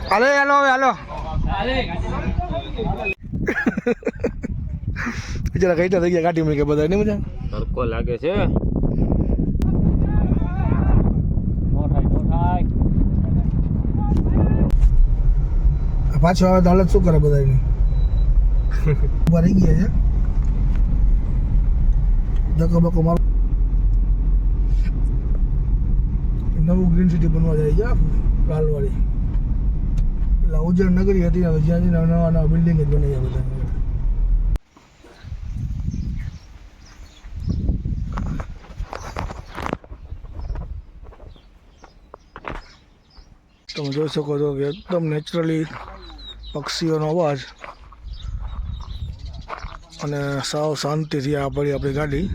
હાલો હાલો હાલો બિચારા કઈ થઈ ગયા ગાડી મળી ગયા બધા નહીં મજા તડકો લાગે છે પાછો આવે તો હાલત શું કરે બધાની ઉભા રહી ગયા છે ધક્કો બક્કો મારો નવું ગ્રીન સિટી બનવા જાય છે લાલવાળી એટલે ઉજ્જૈન નગરી હતી હવે જ્યાં જ્યાં નવા નવા બિલ્ડિંગ જ બની જાય બધા તમે જોઈ શકો છો કે એકદમ નેચરલી પક્ષીઓનો અવાજ અને સાવ શાંતિથી આ પડી આપણી ગાડી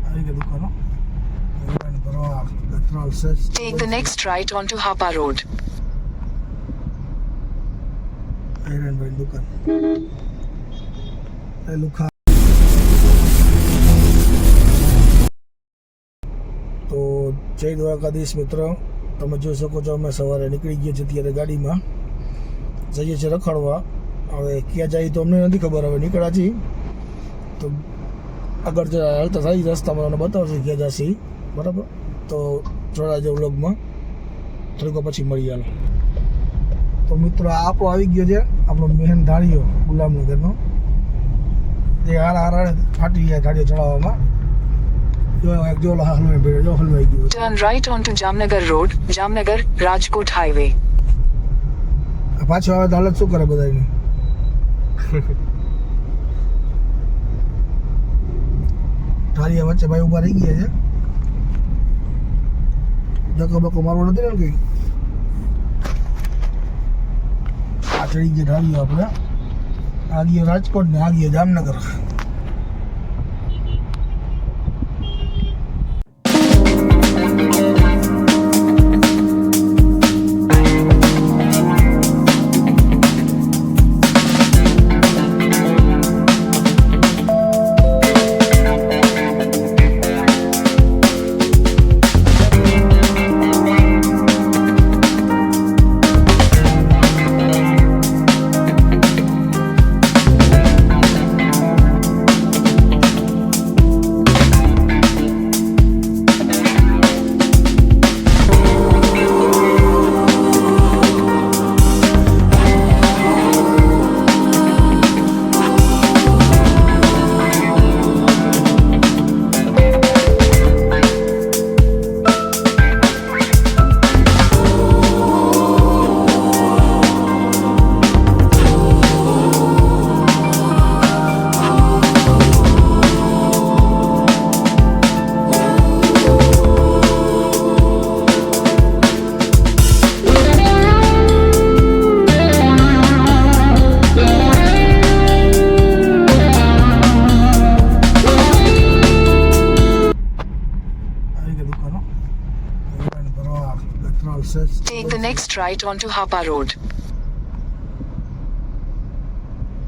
આવી ગઈ દુકાનો Take the next right onto Hapa Road. આયરનભાઈ દુકાન એ લુખા તો જય દ્વારકાધીશ મિત્રો તમે જોઈ શકો છો અમે સવારે નીકળી ગયા છીએ ત્યારે ગાડીમાં જઈએ છીએ રખડવા હવે ક્યાં જાય તો અમને નથી ખબર હવે નીકળ્યા છીએ તો આગળ હાલતા થઈ રસ્તામાં મને બતાવશે ક્યાં જશે બરાબર તો જોડા જે વ્લોગમાં થોડીક પછી મળી આવે તો મિત્રો આપણો આવી ગયો છે આપણો મેહન ધાળીઓ ગુલામનગરનો જે હારા ફાટી ગયા ધાડીઓ ચડાવવામાં જો હલવાઈ ભેડો જો હલવાઈ ગયો Turn right onto Jamnagar Road, Jamnagar, Rajkot Highway. પાછો આવે તો હાલત શું કરે બધાની ધારીયા વચ્ચે ભાઈ ઉભા રહી ગયા છે ધક્કો બક્કો મારવો નથી ને કઈ આ ચડી ગયા ધારીઓ આપણે આ ગયો રાજકોટ ને આ ગયો Jamnagar Take the next right onto Hapa Road.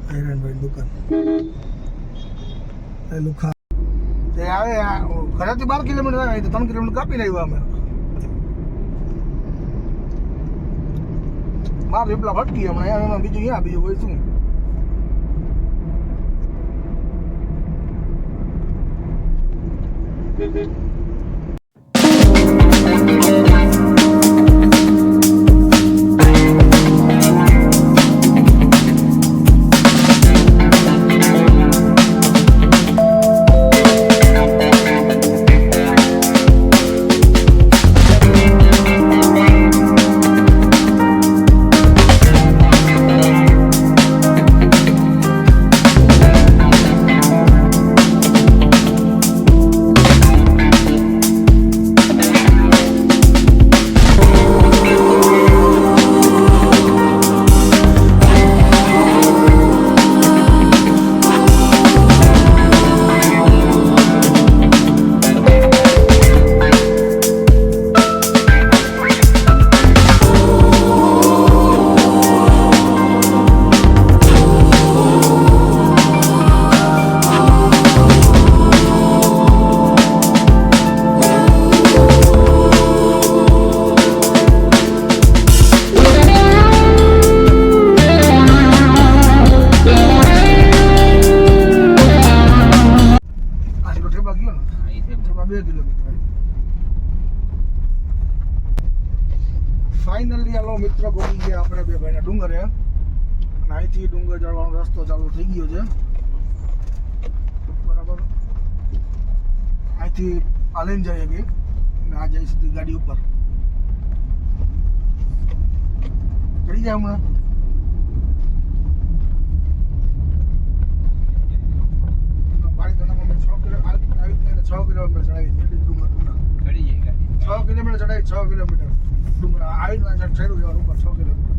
આયરનભાઈ દુકાન એ લુખા તે આવે ઘરેથી 12 કિલોમીટર આવે તો 3 કિલોમીટર કાપી લાવ્યા અમે માર રીપલા ભટકી હમણાં એમાં બીજું બીજું હોય શું ફાઇનલી હાલો મિત્રો પહોંચી ગયા આપણે બે ભાઈના ડુંગરે અને અહીંથી ડુંગર ચડવાનો રસ્તો ચાલુ થઈ ગયો છે બરાબર અહીંથી હાલીને જઈએ કે આ જઈ સીધી ગાડી ઉપર ચડી જાય હમણાં પાણી 6 કિલોમીટર ચડાવી ડુંગર 6 કિલોમીટર ચડાવી 6 કિલોમીટર ડુંગર આવીને ચડ્યું જવાનું ઉપર 6 કિલોમીટર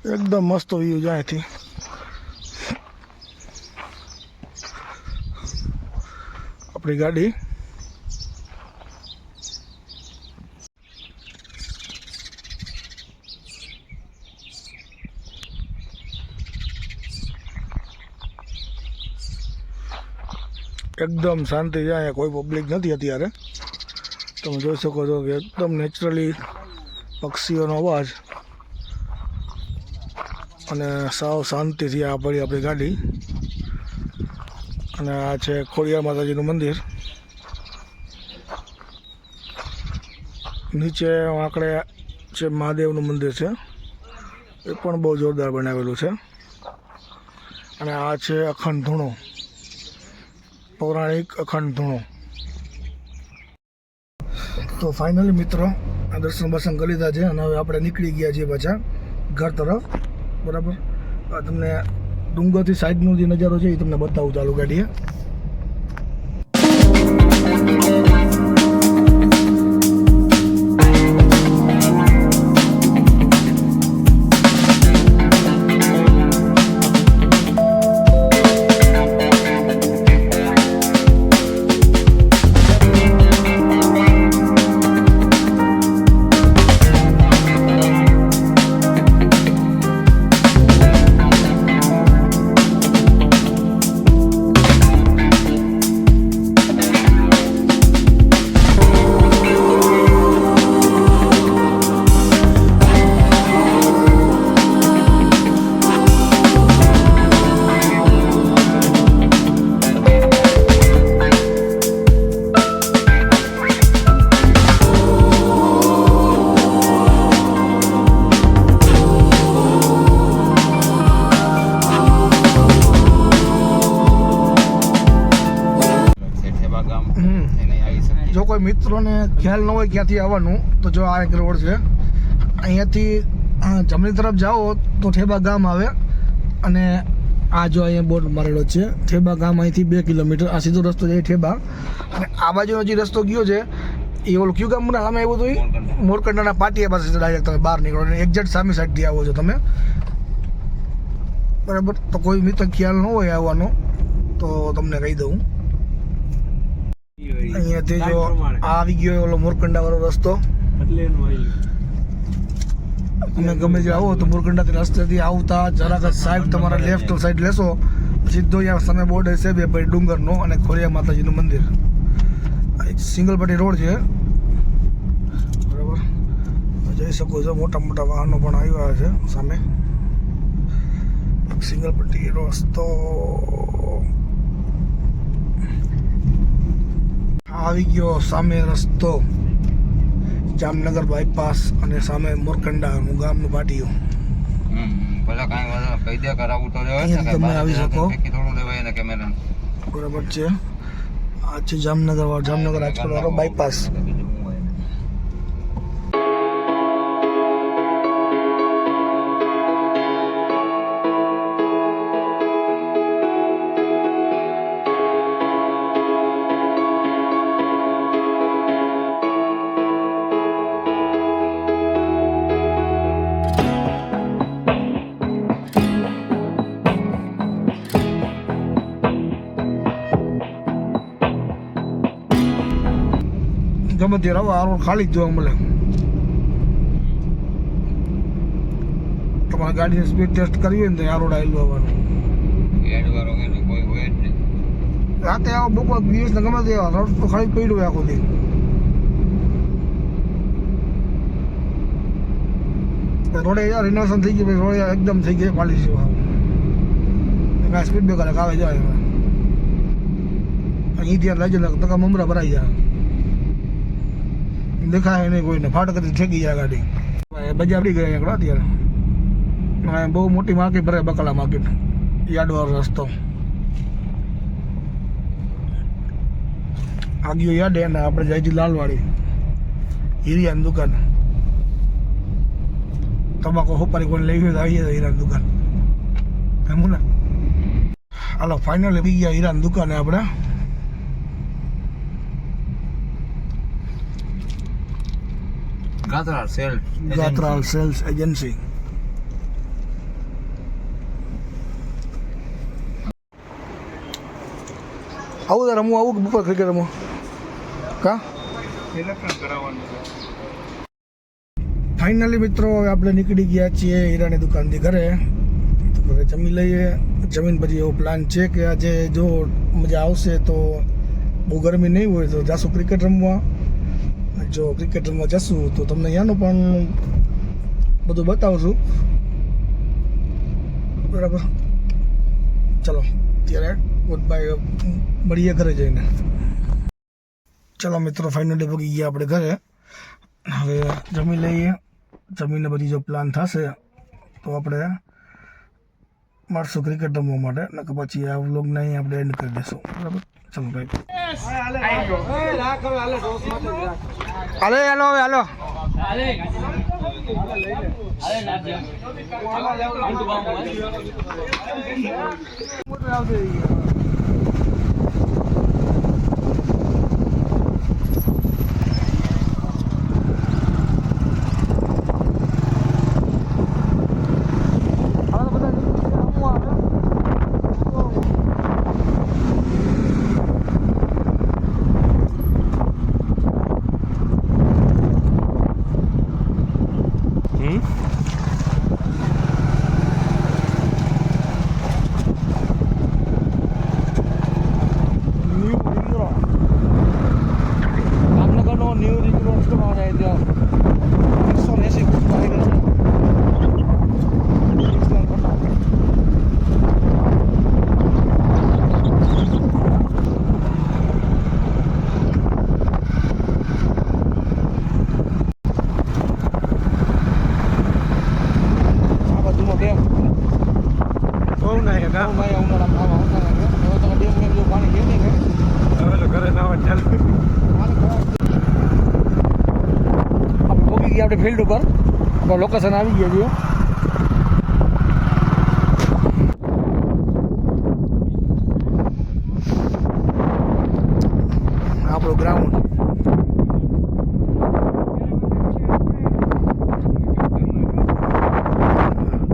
એકદમ મસ્ત વ્યૂ છે અહીંથી આપણી ગાડી એકદમ શાંતિ છે અહીંયા કોઈ પબ્લિક નથી અત્યારે તમે જોઈ શકો છો કે એકદમ નેચરલી પક્ષીઓનો અવાજ અને સાવ શાંતિથી આ પડી આપણી ગાડી અને આ છે ખોડિયાર માતાજીનું મંદિર નીચે આંકડે છે મહાદેવનું મંદિર છે એ પણ બહુ જોરદાર બનાવેલું છે અને આ છે અખંડ ધૂણો પૌરાણિક અખંડ ધૂણો તો ફાઇનલી મિત્રો આ દર્શન બર્શન કરી લીધા છે અને હવે આપણે નીકળી ગયા છીએ પાછા ઘર તરફ બરાબર તમને ડુંગરથી સાઈડનો જે નજારો છે એ તમને બતાવું ચાલુ ગાડીએ મિત્રોને ખ્યાલ ન હોય ક્યાંથી આવવાનું તો જો આ એક રોડ છે, અહીંયાથી જમણી તરફ જાઓ તો ઠેબા ગામ આવે અને આ જો અહીંયા બોર્ડ મારેલો છે ઠેબા ગામ, અહીંથી 2 કિલોમીટર આ સીધો રસ્તો જાય ઠેબા. અને આ બાજુનો જે રસ્તો ગયો છે એ ઓલું કયું ગામ સામે આવ્યું હતું મોરકંડાના પાટિયા પાસે ડાયરેક્ટ તમે બહાર નીકળો અને એક્ઝેક્ટ સામે સાઈડથી આવો છો તમે, બરાબર. તો કોઈ મિત્ર ખ્યાલ ન હોય આવવાનો તો તમને કહી દઉં, અહીંયાથી જો આવી ગયો ઓલો મોરકંડા વાળો રસ્તો. તમે ગમે તે આવો તો મોરકંડાથી રસ્તેથી આવતા જરાક સાહેબ તમારા લેફ્ટ સાઈડ લેશો, સીધો અહીંયા સામે બોર્ડ હશે બે ભાઈ ડુંગરનો અને ખોડિયા માતાજીનું મંદિર. સિંગલ પટ્ટી રોડ છે, બરાબર. જઈ શકો છો, મોટા મોટા વાહનો પણ આવ્યા છે સામે. સિંગલ પટ્ટી રસ્તો આવી ગયો, સામે રસ્તો જામનગર બાયપાસ અને સામે મોરકંડાનું ગામનું પાટિયું. તમે આવી શકો, બરાબર છે. આ છે જામનગર રાજકોટ વાળો બાયપાસ. ગમે તે રવા આ રોડ ખાલી જ જોવા મળે. તમારે ગાડીની સ્પીડ ટેસ્ટ કરવી હોય ને તો આ રોડ આવેલું આવવાનું. રાતે આવો બપોર દિવસ ગમે તે રોડ તો ખાલી પડ્યું હોય આખો દી. રોડે યાર રિનોવેશન થઈ ગયું, રોડ એકદમ થઈ ગઈ પાલી જેવા. સ્પીડ બ્રેકર આવે જાય અહીંથી લઈ જાય તો મમરા ભરાઈ જાય, દેખાય નહીં કોઈને, ફાટક ઠેકી જાય ગાડી. બજાર આપડી ગયા એકડો અત્યારે બહુ મોટી માર્કેટ ભરાય, બકાલા માર્કેટ યાર્ડવાળો રસ્તો આ ગયો યાર્ડ. એને આપણે જાય છે લાલવાડી હીરિયાની દુકાન, તમાકુ હોપારી કોઈ લઈ ગયો તો આવીએ હીરાની દુકાન એમ ને. હાલો ફાઇનલી બી ગયા હીરાની દુકાને આપણે. ગાત્રાલ સેલ્સ એજન્સી. આવું તો રમવું, આવું કે બપોર ક્રિકેટ રમવું કા. ફાઇનલી મિત્રો હવે આપણે નીકળી ગયા છીએ હીરાની દુકાનથી ઘરે. ઘરે જમી લઈએ, જમીન પછી એવો પ્લાન છે કે આજે જો મજા આવશે તો બહુ ગરમી નહીં હોય તો જાશું ક્રિકેટ રમવા. જો ક્રિકેટ રમવા જશું તો તમને અહીંયાનું પણ બધું બતાવશું, બરાબર. ચલો ત્યારે ગુડ બાય, મળીએ ઘરે જઈને. ચલો મિત્રો ફાઇનલી પગી ગયા આપણે ઘરે. હવે જમી લઈએ, જમીને બધી જો પ્લાન થશે તો આપણે મળશું ક્રિકેટ રમવા માટે, નકર પછી આ વ્લોગને અહીં આપણે એન્ડ કરી દઈશું, બરાબર. ચલો ભાઈ, હાલો હાલો હાલો. ઘરે ના આવી ગયા આપણે ફિલ્ડ ઉપર, આપણે લોકેશન આવી ગયા છીએ. આપણું ગ્રાઉન્ડ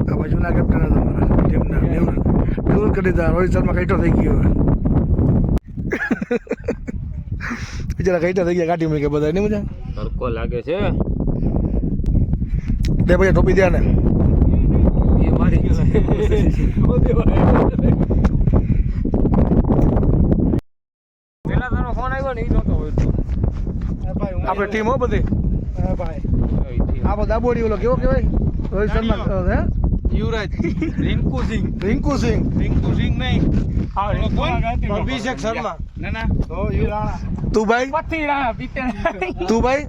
આ બાજુના કેપ્ટન હતા અમારા ટીમના ડ્યુલ કરી દીધા. રોહિત શર્મા કઈટો થઈ ગયો બિચારા કઈટા થઈ ગયા, કાઢી મૂકે બધા. નહીં મજા તડકો લાગે છે દે ભાઈ ટોપી દે ને. એ મારી ગયો પેલા તારો ફોન આવ્યો ને એ નહોતો હોય આપણે ટીમ હો બધી. આ બધા બોડી ઓલો કેવો કહેવાય રોહિત શર્મા હે યુવરાજ રિંકુ સિંહ નહીં અભિષેક શર્મા ના તું ભાઈ પતિ રાણા પીતે તું ભાઈ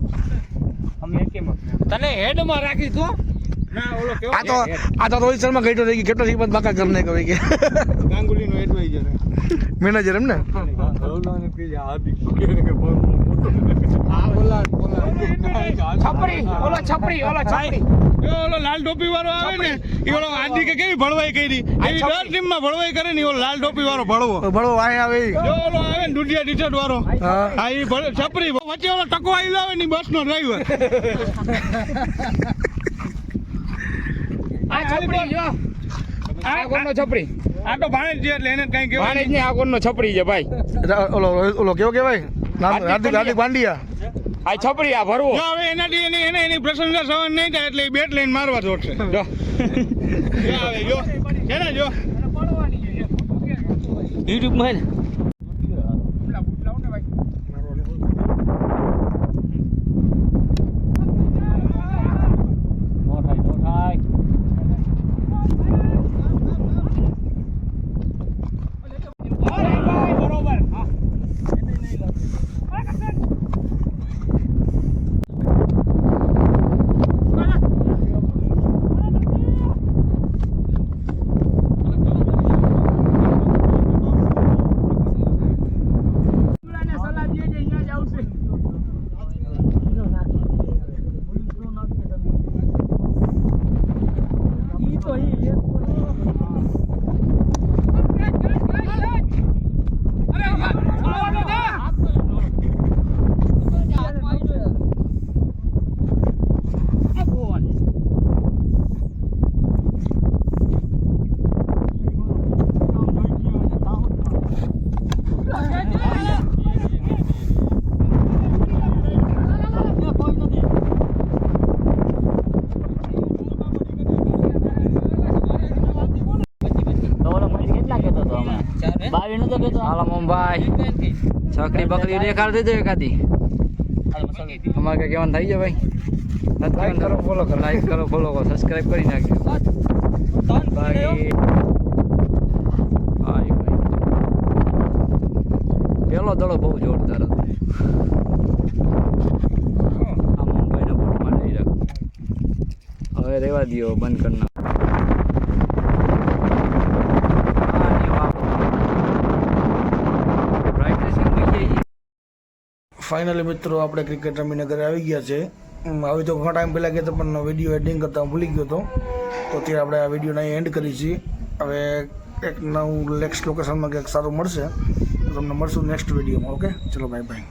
અમે કેમ તને હેડમાં રાખી તું ના ઓલો કેવો આ તો રોહિત શર્મા કઈટો થઈ ગયો. કેટલો થી બાદ બાકા કરને કહે કે ગાંગુલીનો એડવાઇઝર મેનેજર એમ ને. ઓલો લાલ ટોપી વાળો આવે ને એ ઓલો આદિ કે કેવી ભળવાઈ કરી એવી દર ટીમમાં ભળવાઈ કરે ને ઓલો લાલ ટોપી વાળો ભળવો ભણો વાય આવે ઈ. જો ઓલો આવે ને દુધિયા ટી-શર્ટ વાળો હા હા એ છપરી વચ્ચે ઓલો ટકો આવી લાવે ને બસ નો ડ્રાઈવર આ છપરી જો આ કોનો છપરી આ તો ભાણેજ છે એટલે એને કઈ કહેવાય ભાણેજ ને આ કોનો છપરી છે ભાઈ ઓલો કેવો કહેવાય નામ હાર્દિક પાંડ્યા. આ છપરી આ ભરવો જો હવે એનાથી એની પ્રશંસા સહન નહીં થાય એટલે એ બેટ લઈને મારવા દોડશે જો જો આવે જો છે ને જો યુટ્યુબ માં ને ભાઈ છકડી બકરી દેખાડ દેજો એકાદી. અમારે કઈ કહેવાનું થઈ જાય ભાઈ. લાઈક કરો ફોલો કરો, લાઈક કરો ફોલો કરો, સબસ્ક્રાઇબ કરી નાખજો. બાકી ભાઈ પેલો દડો બહુ જોરદાર હતો. આ મુંબઈના બોટમાં લઈ રાખ. હવે રેવા દો, બંધ કરી નાખ. ફાઇનલી મિત્રો આપણે ક્રિકેટ રમીને ઘરે આવી ગયા છે. આવી તો ઘણા ટાઈમ પહેલાં ગયા હતા પણ વિડીયો એડિંગ કરતા હું ભૂલી ગયો હતો. તો ત્યારે આપણે આ વિડીયોને અહીં એન્ડ કરી છીએ. હવે એક નવું નેક્સ્ટ લોકેશનમાં કંઈક સારું મળશે તો તમને મળશું નેક્સ્ટ વિડીયોમાં. ઓકે ચલો બાય બાય.